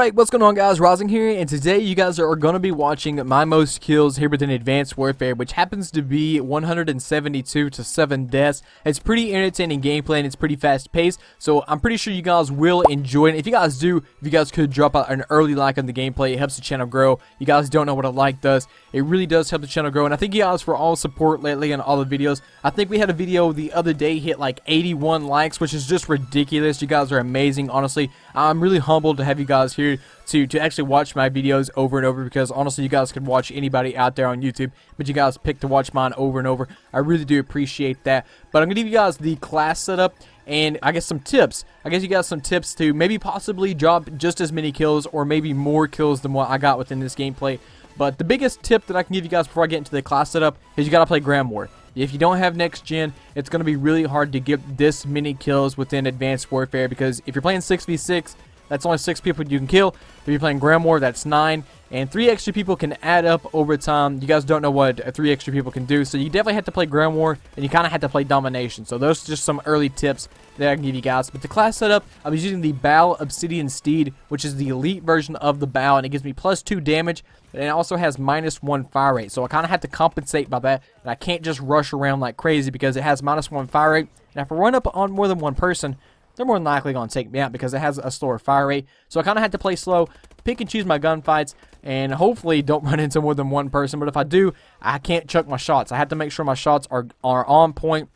Alright, what's going on guys, Rising here, and today you guys are going to be watching my most kills here within Advanced Warfare, which happens to be 172 to 7 deaths. It's pretty entertaining gameplay and it's pretty fast paced, so I'm pretty sure you guys will enjoy it. If you guys do, if you guys could drop out an early like on the gameplay, it helps the channel grow. You guys don't know what a like does. It really does help the channel grow, and I thank you guys for all support lately on all the videos. I think we had a video the other day hit like 81 likes, which is just ridiculous. You guys are amazing, honestly. I'm really humbled to have you guys here to actually watch my videos over and over, because honestly you guys could watch anybody out there on YouTube, but you guys pick to watch mine over and over. I really do appreciate that. But I'm gonna give you guys the class setup and I guess some tips. I guess you guys some tips to maybe possibly drop just as many kills or maybe more kills than what I got within this gameplay. But the biggest tip that I can give you guys before I get into the class setup is you gotta play Ground War. If you don't have next gen, it's going to be really hard to get this many kills within Advanced Warfare, because if you're playing 6v6, that's only 6 people you can kill. If you're playing Ground War, that's 9, and 3 extra people can add up over time. You guys don't know what 3 extra people can do, so you definitely have to play Ground War, and you kind of have to play Domination. So those are just some early tips that I can give you guys. But the class setup, I was using the Bow Obsidian Steed, which is the elite version of the Bow, and it gives me +2 damage, and it also has -1 fire rate. So I kind of have to compensate by that, and I can't just rush around like crazy because it has -1 fire rate. And if I run up on more than one person, they're more than likely going to take me out because it has a slower fire rate. So I kind of had to play slow, pick and choose my gunfights, and hopefully don't run into more than one person. But if I do, I can't chuck my shots. I have to make sure my shots are on point.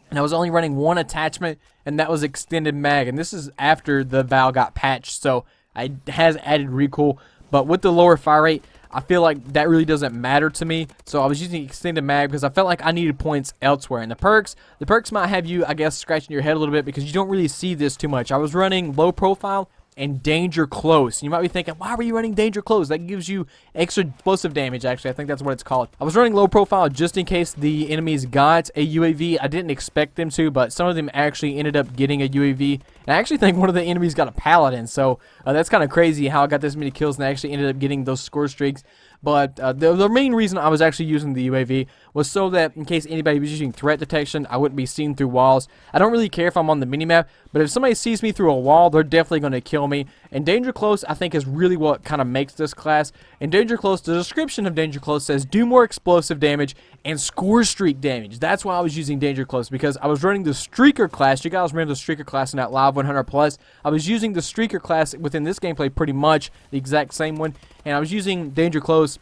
And I was only running one attachment, and that was extended mag. And this is after the Bow got patched, so it has added recoil. But with the lower fire rate, I feel like that really doesn't matter to me. So I was using extended mag because I felt like I needed points elsewhere. And the perks might have you, I guess, scratching your head a little bit because you don't really see this too much. I was running low profile and danger close. You might be thinking, why were you running danger close? That gives you extra explosive damage. Actually, I think that's what it's called. I was running low profile just in case the enemies got a UAV. I didn't expect them to, but some of them actually ended up getting a UAV. And I actually think one of the enemies got a Paladin, so that's kind of crazy how I got this many kills and I actually ended up getting those score streaks. But the main reason I was actually using the UAV was so that in case anybody was using threat detection, I wouldn't be seen through walls. I don't really care if I'm on the minimap, but if somebody sees me through a wall, they're definitely going to kill me. And Danger Close, I think, is really what kind of makes this class. In Danger Close, the description of Danger Close says, do more explosive damage and score streak damage. That's why I was using Danger Close, because I was running the Streaker class. You guys remember the Streaker class in that Live 100+. I was using the Streaker class within this gameplay pretty much, the exact same one. And I was using Danger Close.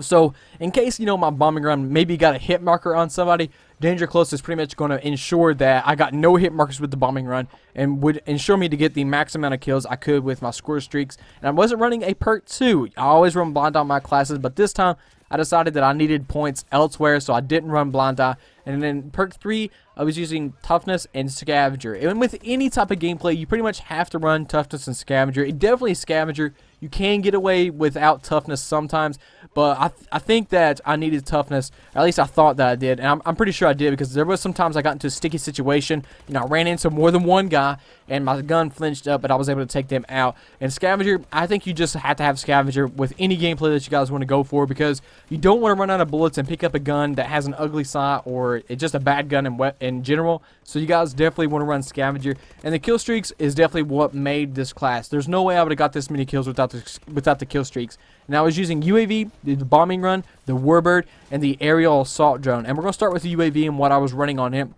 So, in case, you know, my bombing run maybe got a hit marker on somebody, Danger Close is pretty much going to ensure that I got no hit markers with the bombing run and would ensure me to get the max amount of kills I could with my score streaks. And I wasn't running a perk 2. I always run blind on my classes, but this time I decided that I needed points elsewhere, so I didn't run blind eye. And then perk 3, I was using toughness and scavenger. And with any type of gameplay, you pretty much have to run toughness and scavenger. It definitely scavenger. You can get away without toughness sometimes, but I think that I needed toughness. Or at least I thought that I did, and I'm pretty sure I did, because there was sometimes I got into a sticky situation. You know, I ran into more than one guy, and my gun flinched up, but I was able to take them out. And scavenger, I think you just have to have scavenger with any gameplay that you guys want to go for, because you don't want to run out of bullets and pick up a gun that has an ugly sight or it's just a bad gun in general. So you guys definitely want to run scavenger. And the kill streaks is definitely what made this class. There's no way I would have got this many kills without the kill streaks. And I was using UAV, the bombing run, the Warbird, and the aerial assault drone. And we're going to start with the UAV and what I was running on it.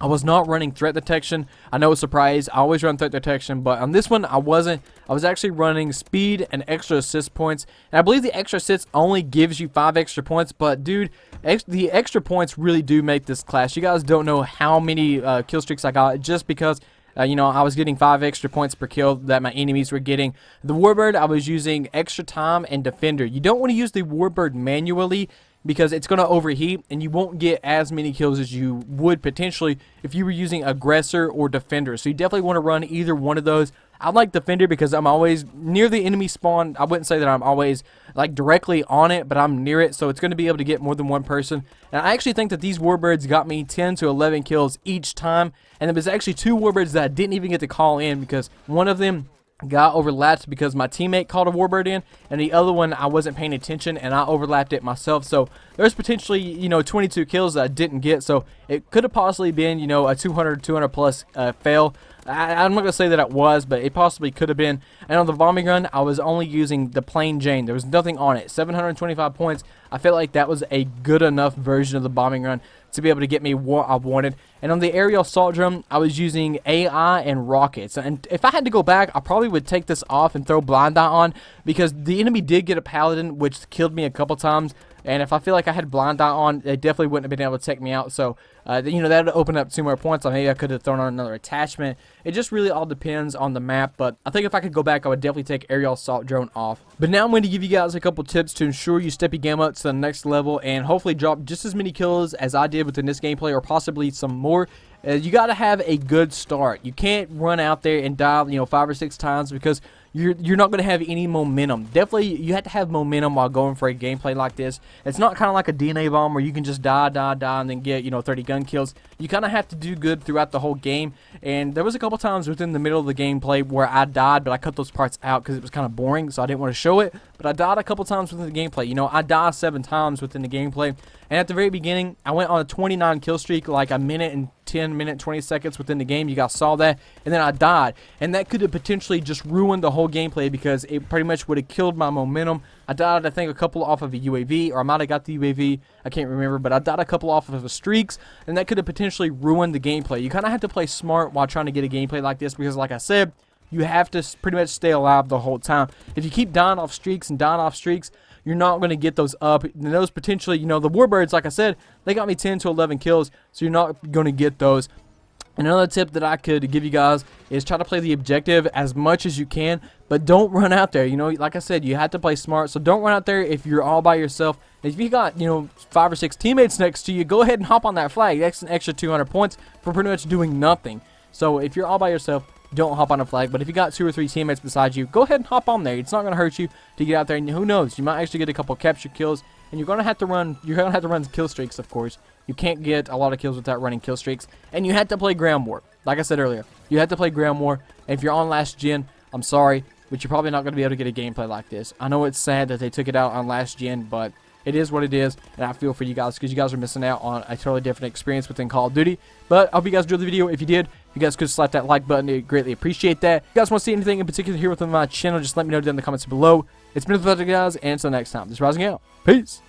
I was not running threat detection. I know it's a surprise. I always run threat detection, but on this one I wasn't. I was actually running speed and extra assist points. And I believe the extra assist only gives you 5 extra points, but dude, the extra points really do make this class. You guys don't know how many kill streaks I got just because you know, I was getting 5 extra points per kill that my enemies were getting. The Warbird, I was using extra time and defender. You don't want to use the Warbird manually because it's going to overheat and you won't get as many kills as you would potentially if you were using aggressor or defender. So you definitely want to run either one of those. I like defender because I'm always near the enemy spawn. I wouldn't say that I'm always like directly on it, but I'm near it, so it's going to be able to get more than one person. And I actually think that these Warbirds got me 10 to 11 kills each time. And there was actually 2 Warbirds that I didn't even get to call in because one of them got overlapped because my teammate called a warbird in, and the other one I wasn't paying attention and I overlapped it myself. So there's potentially, 22 kills that I didn't get. So it could have possibly been, a 200 plus fail. I'm not going to say that it was, but it possibly could have been. And on the bombing run, I was only using the plain Jane. There was nothing on it. 725 points. I felt like that was a good enough version of the bombing run to be able to get me what I wanted. And on the aerial assault drone, I was using AI and rockets. And if I had to go back, I probably would take this off and throw blind eye on, because the enemy did get a paladin, which killed me a couple times. And if I feel like I had blind eye on, they definitely wouldn't have been able to take me out. So, that would open up 2 more points. Or maybe I could have thrown on another attachment. It just really all depends on the map. But I think if I could go back, I would definitely take aerial assault drone off. But now I'm going to give you guys a couple tips to ensure you step your game up to the next level and hopefully drop just as many kills as I did within this gameplay, or possibly some more. You got to have a good start. You can't run out there and die, 5 or 6 times, because you're not going to have any momentum. Definitely, you have to have momentum while going for a gameplay like this. It's not kind of like a DNA bomb where you can just die, and then get, 30 gun kills. You kind of have to do good throughout the whole game. And there was a couple times within the middle of the gameplay where I died, but I cut those parts out because it was kind of boring, so I didn't want to show it. But I died a couple times within the gameplay. I died 7 times within the gameplay. And at the very beginning, I went on a 29 kill streak, like a minute and 20 seconds within the game. You guys saw that. And then I died. And that could have potentially just ruined the whole gameplay, because it pretty much would have killed my momentum. I died, I think, a couple off of a UAV, or I might have got the UAV. I can't remember. But I died a couple off of the streaks. And that could have potentially ruined the gameplay. You kind of have to play smart while trying to get a gameplay like this, because like I said, you have to pretty much stay alive the whole time. If you keep dying off streaks, you're not going to get those up. And those potentially, the warbirds, like I said, they got me 10 to 11 kills, so you're not going to get those. Another tip that I could give you guys is try to play the objective as much as you can, but don't run out there. Like I said, you have to play smart, so don't run out there if you're all by yourself. If you got, 5 or 6 teammates next to you, go ahead and hop on that flag. That's an extra 200 points for pretty much doing nothing. So if you're all by yourself, don't hop on a flag. But if you got 2 or 3 teammates beside you, go ahead and hop on there. It's not going to hurt you to get out there, and who knows, you might actually get a couple capture kills. And you're going to have to run kill streaks, of course. You can't get a lot of kills without running kill streaks. And you have to play ground war. Like I said earlier, you have to play ground war. And if you're on last gen, I'm sorry, but you're probably not going to be able to get a gameplay like this. I know it's sad that they took it out on last gen, but it is what it is, and I feel for you guys, because you guys are missing out on a totally different experience within Call of Duty. But I hope you guys enjoyed the video. If you did, you guys could slap that like button. I greatly appreciate that. If you guys want to see anything in particular here within my channel, just let me know down in the comments below. It's been a pleasure, guys, and until next time, this is Rising out. Peace.